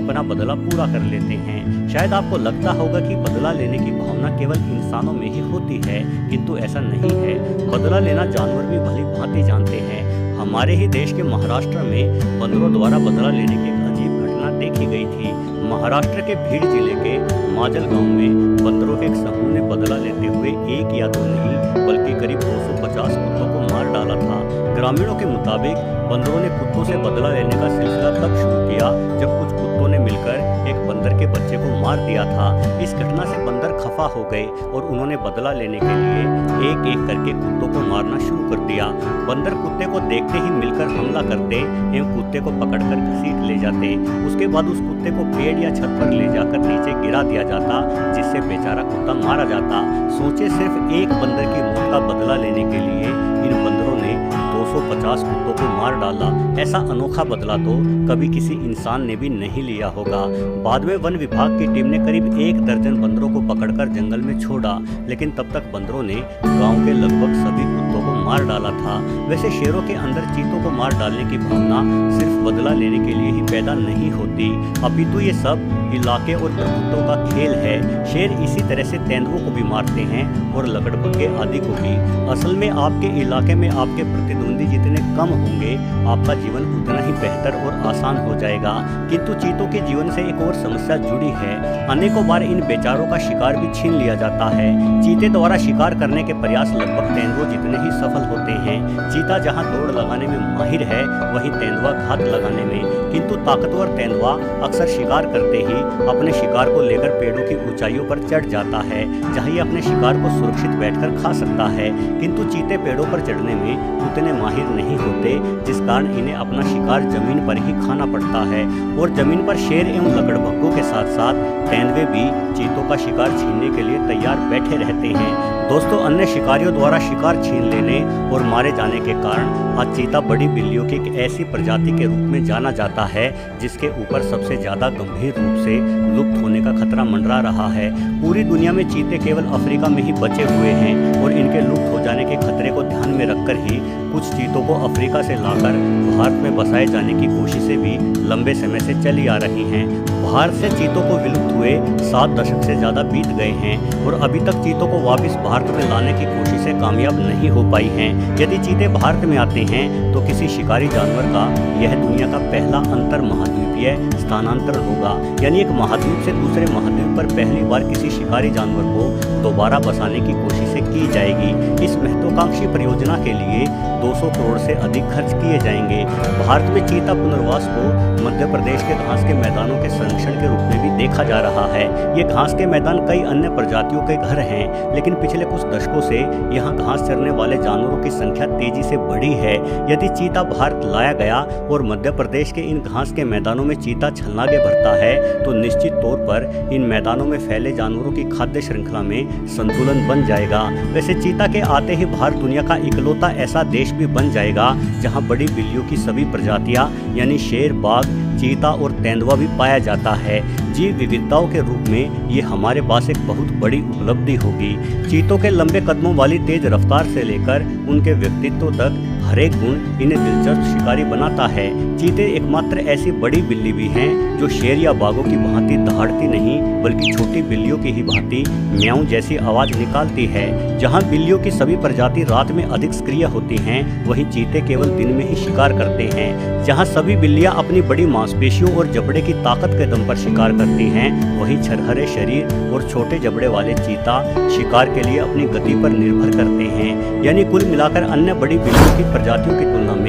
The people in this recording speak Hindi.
अपना बदला पूरा कर लेते हैं। शायद आपको लगता होगा कि बदला लेने की भावना केवल इंसानों में ही होती है, किंतु ऐसा नहीं है। बदला लेना जानवर भी भली भांति जानते हैं। हमारे ही देश के महाराष्ट्र में बंदरों द्वारा बदला लेने की एक अजीब घटना देखी गई थी। महाराष्ट्र के भीड़ जिले के माजल गांव में बंदरों के एक समूह ने बदला लेते हुए एक या दो नहीं बल्कि करीब 250 कुत्तों को मार डाला था। ग्रामीणों के मुताबिक बंदरों ने कुत्तों से बदला लेने का सिलसिला तब शुरू किया जब कुछ कुत्तों ने मिलकर एक बंदर के बच्चे को मार दिया था। इस घटना से बंदर खफा हो गए और उन्होंने बदला लेने के लिए एक एक करके कुत्तों को मारना शुरू कर दिया। बंदर कुत्ते को देखते ही मिलकर हमला करते एवं कुत्ते को पकड़कर घसीट ले जाते। उसके बाद उस कुत्ते को पेड़ या छत पर ले जाकर नीचे गिरा दिया जाता, जिससे बेचारा कुत्ता मारा जाता। सोचे सिर्फ एक बंदर की मौत का बदला लेने के लिए इन बंदरों ने 250 कुत्तों को मार डाला। ऐसा अनोखा बदला तो कभी किसी इंसान ने भी नहीं लिया होगा। बाद में वन विभाग की टीम ने करीब 1 दर्जन बंदरों को पकड़कर जंगल में छोड़ा, लेकिन तब तक बंदरों ने गांव के लगभग सभी कुत्तों को मार डाला था। वैसे शेरों के अंदर चीतों को मार डालने की भावना सिर्फ बदला लेने के लिए ही पैदा नहीं होती, अपितु ये सब इलाके और प्रभुत्वों का खेल है। शेर इसी तरह से तेंदुओं को भी मारते हैं और लकड़बग्घे आदि को भी। असल में आपके इलाके में आपके प्रतिद्वंदी जितने कम होंगे, आपका जीवन उतना ही बेहतर और आसान हो जाएगा। किंतु चीतों के जीवन से एक और समस्या जुड़ी है। अनेकों बार इन बेचारों का शिकार भी छीन लिया जाता है। चीते द्वारा शिकार करने के प्रयास लगभग तेंदुओं जितने ही सफल होते हैं। चीता जहां दौड़ लगाने में माहिर है, वहीं तेंदुआ घात लगाने में। किंतु ताकतवर तेंदुआ अक्सर शिकार करते ही अपने शिकार को लेकर पेड़ों की ऊंचाइयों पर चढ़ जाता है, जहां ये अपने शिकार को सुरक्षित बैठकर खा सकता है। किंतु चीते पेड़ों पर चढ़ने में उतने माहिर नहीं होते, जिस कारण इन्हें अपना शिकार जमीन पर ही खाना पड़ता है। और जमीन पर शेर एवं लकड़बग्घों के साथ साथ तेंदुए भी चीतों का शिकार छीनने के लिए तैयार बैठे रहते हैं। दोस्तों, अन्य शिकारियों द्वारा शिकार छीन लेने और मारे जाने के कारण आज चीता बड़ी बिल्लियों की एक ऐसी प्रजाति के रूप में जाना जाता है जिसके ऊपर सबसे ज्यादा गंभीर रूप से लुप्त होने का खतरा मंडरा रहा है। पूरी दुनिया में चीते केवल अफ्रीका में ही बचे हुए हैं और इनके लुप्त हो जाने के खतरे को ध्यान में रखकर ही कुछ चीतों को अफ्रीका से लाकर भारत में बसाए जाने की कोशिशें भी लंबे समय से चली आ रही हैं। भारत से चीतों को विलुप्त हुए 7 दशक से ज़्यादा बीत गए हैं और अभी तक चीतों को वापस भारत में लाने की कोशिशें कामयाब नहीं हो पाई हैं। यदि चीते भारत में आते हैं तो किसी शिकारी जानवर का यह दुनिया का पहला अंतर महाद्वीपीय स्थानांतरण होगा, यानी एक महाद्वीप से दूसरे महाद्वीप पर पहली बार किसी शिकारी जानवर को दोबारा बसाने की कोशिशें की जाएगी। इस महत्वाकांक्षी परियोजना के लिए 200 करोड़ से अधिक खर्च किए जाएंगे। भारत में चीता पुनर्वास को मध्य प्रदेश के घास के मैदानों के संरक्षण के रूप में भी देखा जा रहा है। ये घास के मैदान कई अन्य प्रजातियों के घर हैं, लेकिन पिछले कुछ दशकों से यहाँ घास चरने वाले जानवरों की संख्या तेजी से बढ़ी है। यदि चीता भारत लाया गया और मध्य प्रदेश के इन घास के मैदानों में चीता छलांगे भरता है तो निश्चित तौर पर इन मैदानों में फैले जानवरों की खाद्य श्रृंखला में संतुलन बन जाएगा। वैसे चीता के आते ही भारत दुनिया का इकलौता ऐसा देश भी बन जाएगा जहाँ बड़ी बिल्लियों की सभी प्रजातियाँ यानी शेर, बाघ, चीता और तेंदुआ भी पाया जाता है। जीव विविधताओं के रूप में ये हमारे पास एक बहुत बड़ी उपलब्धि होगी। चीतों के लंबे कदमों वाली तेज रफ्तार से लेकर उनके व्यक्तित्व तक हर एक गुण इन्हें दिलचस्प शिकारी बनाता है। चीते एकमात्र ऐसी बड़ी बिल्ली भी हैं जो शेर या बाघों की भांति दहाड़ती नहीं बल्कि छोटी बिल्लियों की ही भांति म्याऊं जैसी आवाज निकालती है। जहां बिल्लियों की सभी प्रजाति रात में अधिक सक्रिय होती हैं, वहीं चीते केवल दिन में ही शिकार करते हैं। जहां सभी बिल्लियां अपनी बड़ी मांसपेशियों और जबड़े की ताकत के दम पर शिकार करती हैं, वहीं छरहरे शरीर और छोटे जबड़े वाले चीता शिकार के लिए अपनी गति पर निर्भर करते हैं। यानी कुल मिलाकर अन्य बड़ी बिल्लियों की प्रजातियों की तुलना में